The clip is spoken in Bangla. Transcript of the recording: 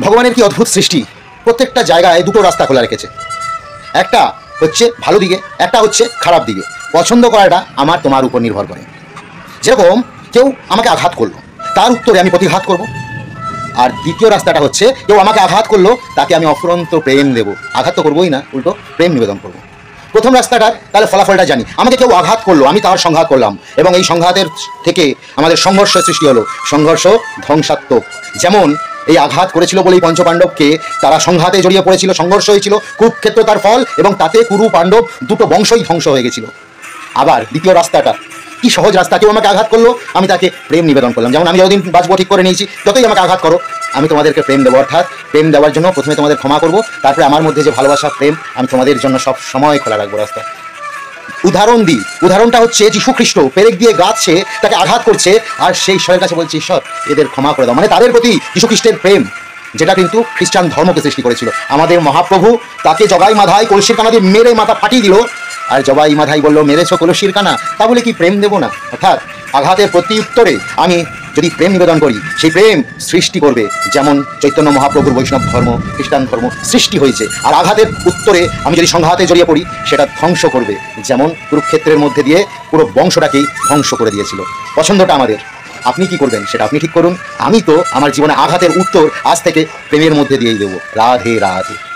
ভগবানের কি অদ্ভুত সৃষ্টি, প্রত্যেকটা জায়গায় দুটো রাস্তা খোলা রেখেছে। একটা হচ্ছে ভালো দিকে, একটা হচ্ছে খারাপ দিকে। পছন্দ করাটা আমার তোমার উপর নির্ভর করে। যেরকম কেউ আমাকে আঘাত করলো, তার উত্তরে আমি প্রতিঘাত করব। আর দ্বিতীয় রাস্তাটা হচ্ছে কেউ আমাকে আঘাত করলো, তাকে আমি অফুরন্ত প্রেম দেব। আঘাত তো করবোই না, উল্টো প্রেম নিবেদন করব। প্রথম রাস্তাটার তাহলে ফলাফলটা জানি, আমাকে কেউ আঘাত করলো, আমি তার সংঘাত করলাম, এবং এই সংঘাতের থেকে আমাদের সংঘর্ষ সৃষ্টি হলো। সংঘর্ষ ধ্বংসাত্মক। যেমন এই আঘাত করেছিল বলেই পঞ্চপাণ্ডবকে তারা সংঘাতে জড়িয়ে পড়েছিল, সংঘর্ষ হয়েছিল, কুরুক্ষেত্র তার ফল, এবং তাতে কুরু পাণ্ডব দুটো বংশই ধ্বংস হয়ে গেছিল। আবার দ্বিতীয় রাস্তাটা কি সহজ রাস্তা, কেউ আমাকে আঘাত করলো, আমি তাকে প্রেম নিবেদন করলাম। যেমন আমি যতদিন বাঁচবো ঠিক করে নিয়েছি, যতই আমাকে আঘাত করো আমি তোমাদেরকে প্রেম দেবো। অর্থাৎ প্রেম দেওয়ার জন্য প্রথমে তোমাদের ক্ষমা করব, তারপরে আমার মধ্যে যে ভালোবাসা প্রেম আমি তোমাদের জন্য সব সময় খোলা রাখবো রাস্তা। উদাহরণ দিই, উদাহরণটা হচ্ছে যীশু খ্রিস্ট পেরেক দিয়ে গাছে তাকে আঘাত করছে, আর সেই ঈশ্বরের কাছে বলছে, ঈশ্বর এদের ক্ষমা করে দাও। মানে তাদের প্রতি যীশু খ্রিস্টের প্রেম, যেটা কিন্তু খ্রিস্টান ধর্মকে সৃষ্টি করেছিল। আমাদের মহাপ্রভু তাকে জগাই মাধাই কলসির কানা দিয়ে মেরে মাথা ফাটিয়ে দিল, আর জবাই মাধাই বলল, মেরেছো কলসির কানা, তা বলে কি প্রেম দেবো না? অর্থাৎ আঘাতের প্রতি উত্তরে আমি যদি প্রেম নিবেদন করি, সেই প্রেম সৃষ্টি করবে। যেমন চৈতন্য মহাপ্রভুর বৈষ্ণব ধর্ম, খ্রিস্টান ধর্ম সৃষ্টি হয়েছে। আর আঘাতের উত্তরে আমি যদি সংঘাতে জড়িয়ে পড়ি, সেটা ধ্বংস করবে। যেমন কুরুক্ষেত্রের মধ্যে দিয়ে পুরো বংশটাকেই ধ্বংস করে দিয়েছিল। পছন্দটা আমাদের, আপনি কি করবেন সেটা আপনি ঠিক করুন। আমি তো আমার জীবনে আঘাতের উত্তর আজ থেকে প্রেমের মধ্যে দিয়েই দেবো। রাধে রাধে।